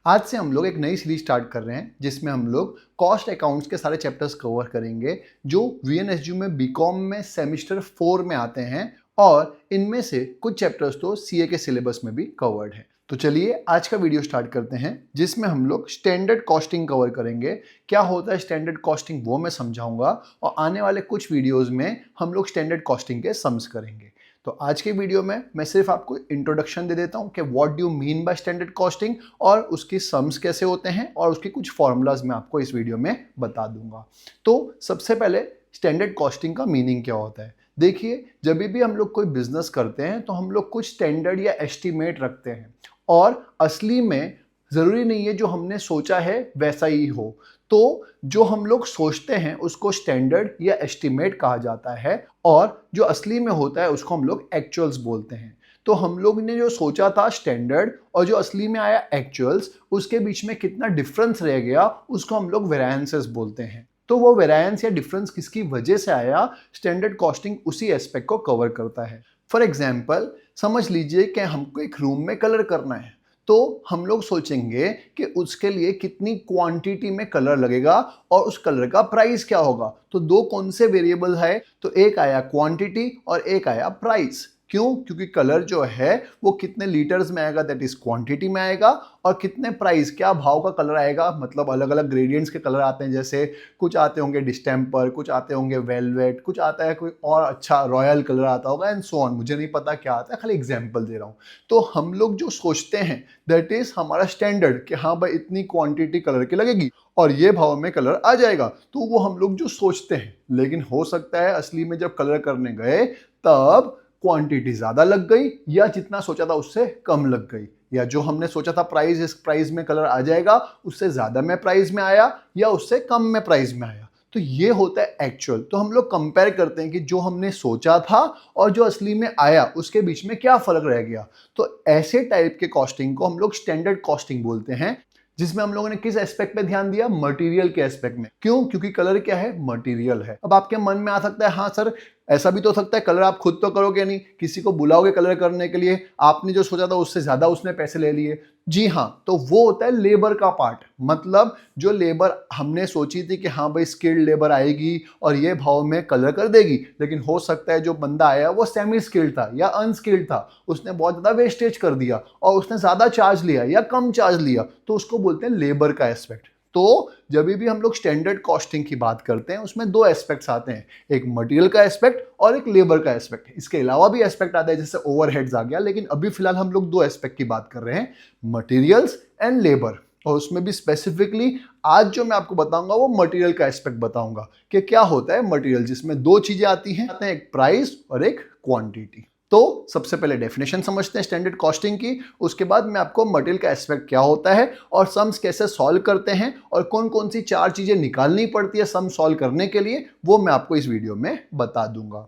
आज से हम लोग एक नई सीरीज स्टार्ट कर रहे हैं जिसमें हम लोग कॉस्ट अकाउंट्स के सारे चैप्टर्स कवर करेंगे जो वीएनएसयू में बीकॉम में सेमेस्टर 4 में आते हैं और इनमें से कुछ चैप्टर्स तो सीए के सिलेबस में भी कवर्ड है। तो चलिए आज का वीडियो स्टार्ट करते हैं जिसमें हम लोग स्टैंडर्ड कॉस्टिंग कवर करेंगे। क्या होता है स्टैंडर्ड कॉस्टिंग वो मैं समझाऊंगा और आने वाले कुछ वीडियोस में हम लोग स्टैंडर्ड कॉस्टिंग के सम्स करेंगे। तो आज के वीडियो में मैं सिर्फ आपको इंट्रोडक्शन दे देता हूं कि what do you mean by standard costing और उसकी सम्स कैसे होते हैं और उसके कुछ फॉर्मूलाज मैं आपको इस वीडियो में बता दूंगा। तो सबसे पहले स्टैंडर्ड कॉस्टिंग का मीनिंग क्या होता है। देखिए, जब भी हम लोग कोई बिजनेस करते हैं तो हम लोग कुछ स्टैंडर्ड या एस्टिमेट रखते हैं और असली में ज़रूरी नहीं है जो हमने सोचा है वैसा ही हो। तो जो हम लोग सोचते हैं उसको स्टैंडर्ड या एस्टिमेट कहा जाता है और जो असली में होता है उसको हम लोग एक्चुअल्स बोलते हैं। तो हम लोग ने जो सोचा था स्टैंडर्ड और जो असली में आया एक्चुअल्स, उसके बीच में कितना डिफरेंस रह गया उसको हम लोग वेरिएंसेस बोलते हैं। तो वो वेरिएंस या डिफरेंस किसकी वजह से आया, स्टैंडर्ड कॉस्टिंग उसी एस्पेक्ट को कवर करता है। फॉर एग्जाम्पल समझ लीजिए कि हमको एक रूम में कलर करना है, तो हम लोग सोचेंगे कि उसके लिए कितनी क्वांटिटी में कलर लगेगा और उस कलर का प्राइस क्या होगा। तो दो कौन से वेरिएबल है, तो एक आया क्वांटिटी और एक आया प्राइस। क्यों? क्योंकि कलर जो है वो कितने लीटर्स में आएगा, दैट इज क्वांटिटी में आएगा, और कितने प्राइस क्या भाव का कलर आएगा, मतलब अलग अलग ग्रेडियंट्स के कलर आते हैं, जैसे कुछ आते होंगे डिस्टेम्पर, कुछ आते होंगे वेलवेट, कुछ आता है कोई और अच्छा रॉयल कलर आता होगा एंड सो ऑन। मुझे नहीं पता क्या आता है, खाली एग्जाम्पल दे रहा हूँ। तो हम लोग जो सोचते हैं दैट इज हमारा स्टैंडर्ड कि हाँ भाई इतनी क्वांटिटी कलर की लगेगी और ये भाव में कलर आ जाएगा, तो वो हम लोग जो सोचते हैं। लेकिन हो सकता है असली में जब कलर करने गए तब क्वांटिटी ज़्यादा लग गई या जितना सोचा था उससे कम लग गई, या जो हमने सोचा था प्राइस इस प्राइस में कलर आ जाएगा उससे ज़्यादा में प्राइस में आया या उससे कम में प्राइस में आया। तो ये होता है एक्चुअल। तो हम लोग कंपेयर करते हैं कि जो हमने सोचा था और जो असली में आया उसके बीच में क्या फ़र्क रह गया। तो ऐसे टाइप के कॉस्टिंग को हम लोग स्टैंडर्ड कॉस्टिंग बोलते हैं, जिसमें हम लोगों ने किस एस्पेक्ट पे ध्यान दिया, मटेरियल के एस्पेक्ट में। क्यों? क्योंकि कलर क्या है, मटेरियल है। अब आपके मन में आ सकता है हाँ सर ऐसा भी तो हो सकता है कलर आप खुद तो करोगे नहीं, किसी को बुलाओगे कलर करने के लिए, आपने जो सोचा था उससे ज्यादा उसने पैसे ले लिए। जी हाँ, तो वो होता है लेबर का पार्ट। मतलब जो लेबर हमने सोची थी कि हाँ भाई स्किल्ड लेबर आएगी और ये भाव में कलर कर देगी, लेकिन हो सकता है जो बंदा आया वो सेमी स्किल्ड था या अनस्किल्ड था, उसने बहुत ज्यादा वेस्टेज कर दिया और उसने ज्यादा चार्ज लिया या कम चार्ज लिया, तो उसको बोलते हैं लेबर का एस्पेक्ट। तो जब भी हम लोग स्टैंडर्ड कॉस्टिंग की बात करते हैं उसमें दो एस्पेक्ट्स आते हैं, एक मटेरियल का एस्पेक्ट और एक लेबर का एस्पेक्ट। इसके अलावा भी एस्पेक्ट आता है जैसे ओवरहेड्स आ गया, लेकिन अभी फिलहाल हम लोग दो एस्पेक्ट की बात कर रहे हैं, मटेरियल्स एंड लेबर। और उसमें भी स्पेसिफिकली आज जो मैं आपको बताऊंगा वो मटेरियल का एस्पेक्ट बताऊंगा कि क्या होता है मटेरियल, जिसमें दो चीजें आती हैं, एक प्राइस और एक क्वांटिटी। तो सबसे पहले डेफिनेशन समझते हैं स्टैंडर्ड कॉस्टिंग की, उसके बाद मैं आपको मटेरियल का एस्पेक्ट क्या होता है और सम्स कैसे सॉल्व करते हैं और कौन कौन सी चार चीजें निकालनी पड़ती है सम सॉल्व करने के लिए, वो मैं आपको इस वीडियो में बता दूंगा।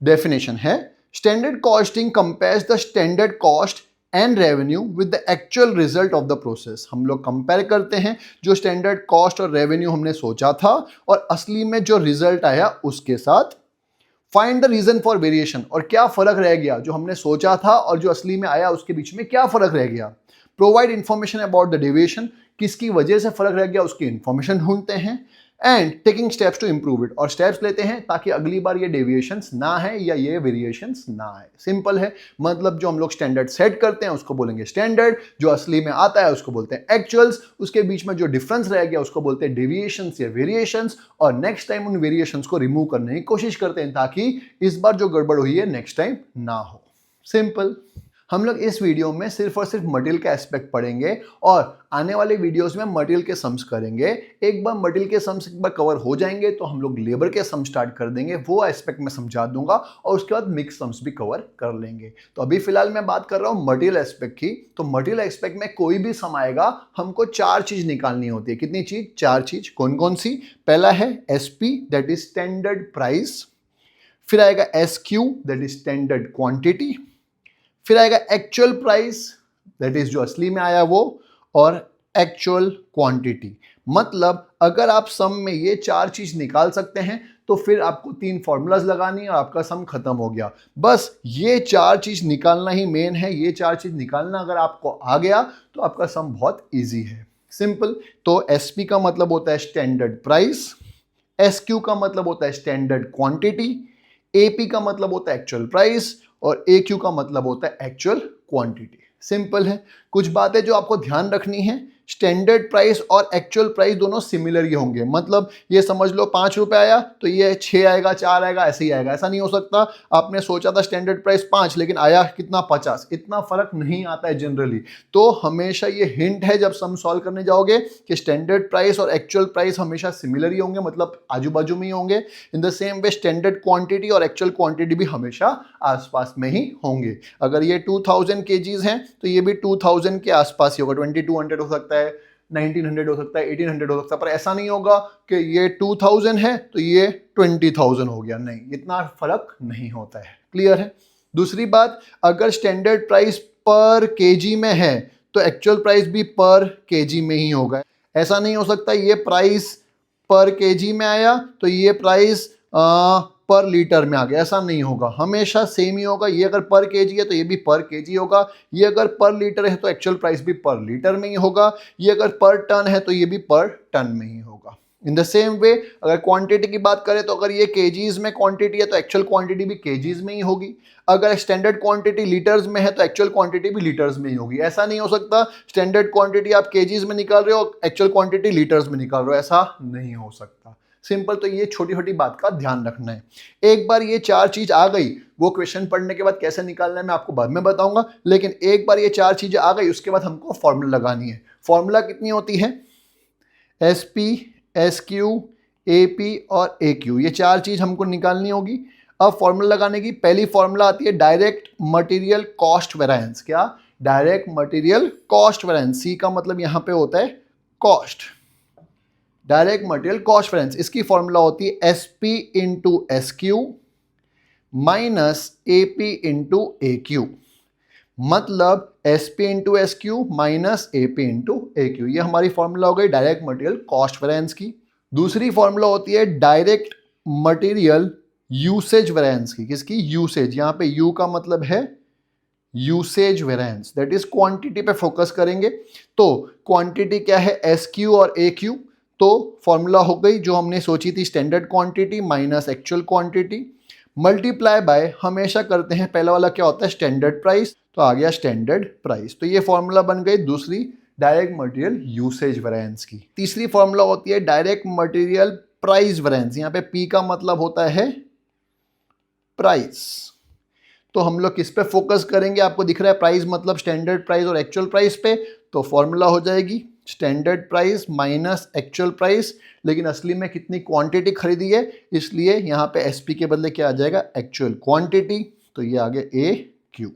डेफिनेशन है, standard costing compares the standard cost and revenue with the actual result of the process. हम लोग कंपेयर करते हैं जो स्टैंडर्ड कॉस्ट और रेवेन्यू हमने सोचा था और असली में जो रिजल्ट आया उसके साथ। Find the reason for variation, और क्या फर्क रह गया, जो हमने सोचा था और जो असली में आया उसके बीच में क्या फर्क रह गया। Provide information about the deviation, किसकी वजह से फर्क रह गया उसकी इंफॉर्मेशन ढूंढते हैं। And taking steps to improve it, और स्टेप्स लेते हैं ताकि अगली बार ये डेविएशंस ना है या ये वेरिएशंस ना आए। सिंपल है, मतलब जो हम लोग स्टैंडर्ड सेट करते हैं उसको बोलेंगे स्टैंडर्ड, जो असली में आता है उसको बोलते हैं एक्चुअल्स, उसके बीच में जो डिफरेंस रह गया उसको बोलते हैं डेविएशंस या वेरिएशंस, और नेक्स्ट टाइम उन वेरिएशंस को रिमूव करने की कोशिश करते हैं ताकि इस बार जो गड़बड़ हुई है नेक्स्ट टाइम ना हो। सिंपल। हम लोग इस वीडियो में सिर्फ और सिर्फ मटेरियल का एस्पेक्ट पढ़ेंगे और आने वाले वीडियोस में मटेरियल के सम्स करेंगे। एक बार मटेरियल के सम्स एक बार कवर हो जाएंगे तो हम लोग लेबर के सम स्टार्ट कर देंगे, वो एस्पेक्ट में समझा दूंगा और उसके बाद मिक्स सम्स भी कवर कर लेंगे। तो अभी फिलहाल मैं बात कर रहा हूँ मटेरियल एस्पेक्ट की। तो मटेरियल एस्पेक्ट में कोई भी सम आएगा हमको चार चीज निकालनी होती है। कितनी चीज? चार चीज। कौन कौन सी? पहला है SP, that is standard price. फिर आएगा SQ, that is standard quantity. फिर आएगा एक्चुअल प्राइस, दैट इज जो असली में आया वो, और एक्चुअल क्वांटिटी। मतलब अगर आप सम में ये चार चीज निकाल सकते हैं तो फिर आपको 3 फॉर्मूलाज लगानी है और आपका सम खत्म हो गया। बस ये 4 चीज निकालना ही मेन है। ये 4 चीज निकालना अगर आपको आ गया तो आपका सम बहुत ईजी है, सिंपल। तो एसपी का मतलब होता है स्टैंडर्ड प्राइस, एसक्यू का मतलब होता है स्टैंडर्ड क्वांटिटी, एपी का मतलब होता है एक्चुअल प्राइस और एक्यू का मतलब होता है एक्चुअल क्वांटिटी। सिंपल है। कुछ बातें जो आपको ध्यान रखनी है, स्टैंडर्ड प्राइस और एक्चुअल प्राइस दोनों सिमिलर ही होंगे। मतलब ये समझ लो 5 रुपए आया तो ये 6 आएगा, 4 आएगा, ऐसे ही आएगा। ऐसा नहीं हो सकता आपने सोचा था स्टैंडर्ड प्राइस 5 लेकिन आया कितना 50, इतना फर्क नहीं आता है जनरली। तो हमेशा ये हिंट है जब सम सॉल्व करने जाओगे कि स्टैंडर्ड प्राइस और एक्चुअल प्राइस हमेशा सिमिलर ही होंगे, मतलब आजू बाजू में ही होंगे। In the same way standard quantity और एक्चुअल क्वांटिटी भी हमेशा आसपास में ही होंगे। अगर ये 2000 केजीज हैं तो ये भी 2000 के आसपास ही होगा। 2200 हो सकता है, 1900 हो सकता है, 1800 हो सकता है, पर ऐसा नहीं होगा कि ये 2000 है तो ये 20,000 हो गया। नहीं, इतना फर्क नहीं होता है। क्लियर है। दूसरी बात, अगर स्टैंडर्ड प्राइस पर केजी में है तो एक्चुअल प्राइस भी पर केजी में ही होगा। ऐसा नहीं हो सकता ये प्राइस पर केजी में आया तो ये प्राइस पर लीटर में आ गया, ऐसा नहीं होगा। हमेशा सेम ही होगा। ये अगर पर केजी है तो ये भी पर केजी होगा। ये अगर पर लीटर है तो एक्चुअल प्राइस भी पर लीटर में ही होगा। ये अगर पर टन है तो ये भी पर टन में ही होगा। इन द सेम वे अगर क्वांटिटी की बात करें तो अगर ये केजीज में क्वांटिटी है तो एक्चुअल क्वांटिटी भी केजीज में ही होगी। अगर स्टैंडर्ड क्वांटिटी लीटर्स में है तो एक्चुअल क्वांटिटी भी लीटर्स में ही होगी। ऐसा नहीं हो सकता स्टैंडर्ड क्वांटिटी आप केजीज में निकाल रहे हो, एक्चुअल क्वांटिटी लीटर्स में निकाल रहे हो, ऐसा नहीं हो सकता। सिंपल। तो ये छोटी छोटी बात का ध्यान रखना है। एक बार ये 4 चीज आ गई, वो क्वेश्चन पढ़ने के बाद कैसे निकालना है मैं आपको बाद में बताऊंगा, लेकिन एक बार ये 4 चीजें आ गई उसके बाद हमको फॉर्मूला लगानी है। फॉर्मूला कितनी होती है? एसपी, एसक्यू, एपी और एक्यू, ये 4 चीज हमको निकालनी होगी। अब फॉर्मूला लगाने की पहली फॉर्मूला आती है डायरेक्ट मटेरियल कॉस्ट वेरिएंस। क्या? Direct material cost variance. C का मतलब यहां पे होता है cost, direct material cost variance. इसकी फॉर्मूला होती है SP into SQ minus AP into AQ. मतलब SP into SQ minus AP into AQ, ये हमारी फॉर्मूला हो गई डायरेक्ट मटेरियल कॉस्ट वेरिएंस की। दूसरी फॉर्मूला होती है डायरेक्ट मटेरियल यूसेज वेरिएंस की। किसकी? यूसेज। यहां पे यू का मतलब है usage variance, that is quantity पे फोकस करेंगे। तो क्वांटिटी क्या है? एसक्यू और एक्यू। तो फॉर्मूला हो गई जो हमने सोची थी, standard quantity minus actual quantity multiply by, हमेशा करते हैं पहला वाला क्या होता है? स्टैंडर्ड प्राइस, तो आ गया स्टैंडर्ड प्राइस। तो ये फॉर्मूला बन गई दूसरी डायरेक्ट मटेरियल यूसेज वेरिएंस की। तीसरी फॉर्मूला होती है डायरेक्ट मटेरियल प्राइस वेरिएंस। यहाँ पे पी का मतलब होता है प्राइस। तो हम लोग किस पे फोकस करेंगे? आपको दिख रहा है प्राइस मतलब स्टैंडर्ड प्राइस और एक्चुअल प्राइस पे। तो फॉर्मूला हो जाएगी standard price minus actual price, लेकिन असली में कितनी क्वांटिटी खरीदी है इसलिए यहाँ पे एसपी के बदले क्या आ जाएगा? Actual quantity. तो ये आ गया ए क्यू।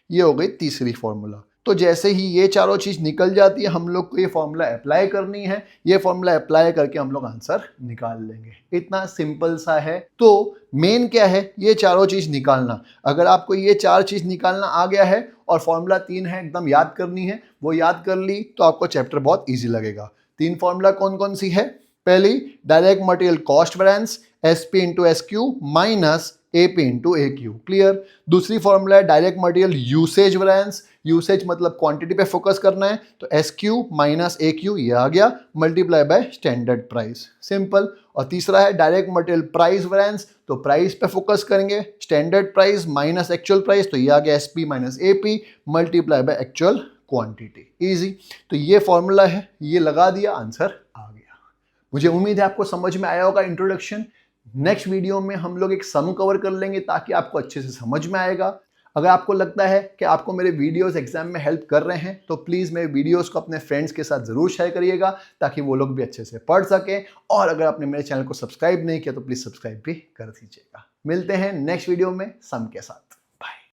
ये हो गई तीसरी फॉर्मूला। तो जैसे ही ये चारों चीज निकल जाती है हम लोग को ये फॉर्मूला अप्लाई करनी है। ये फॉर्मूला अप्लाई करके हम लोग आंसर निकाल लेंगे। इतना सिंपल सा है। तो मेन क्या है? ये चारों चीज निकालना। अगर आपको ये 4 चीज निकालना आ गया है और फॉर्मूला 3 है एकदम याद करनी है, वो याद कर ली तो आपको चैप्टर बहुत ईजी लगेगा। 3 फॉर्मूला कौन कौन सी है? पहली direct material cost variance, SP into SQ minus AP into AQ. Clear. दूसरी फॉर्मूला है direct material usage variance. Usage मतलब क्वांटिटी पे फोकस करना है, तो एसक्यू माइनस एक्यू ये आ गया, multiply by standard price. Simple. और तीसरा है डायरेक्ट मटेरियल प्राइस वेरिएंस, तो प्राइस पे फोकस करेंगे, standard price minus actual price, तो ये आ गया SP minus AP multiply by actual quantity. Easy. तो ये फॉर्मूला है, ये लगा दिया, आंसर आ गया। मुझे उम्मीद है आपको समझ में आया होगा इंट्रोडक्शन। नेक्स्ट वीडियो में हम लोग एक सम कवर कर लेंगे ताकि आपको अच्छे से समझ में आएगा। अगर आपको लगता है कि आपको मेरे वीडियोस एग्जाम में हेल्प कर रहे हैं तो प्लीज़ मेरे वीडियोस को अपने फ्रेंड्स के साथ ज़रूर शेयर करिएगा ताकि वो लोग भी अच्छे से पढ़ सकें। और अगर आपने मेरे चैनल को सब्सक्राइब नहीं किया तो प्लीज़ सब्सक्राइब भी कर दीजिएगा। मिलते हैं नेक्स्ट वीडियो में सम के साथ।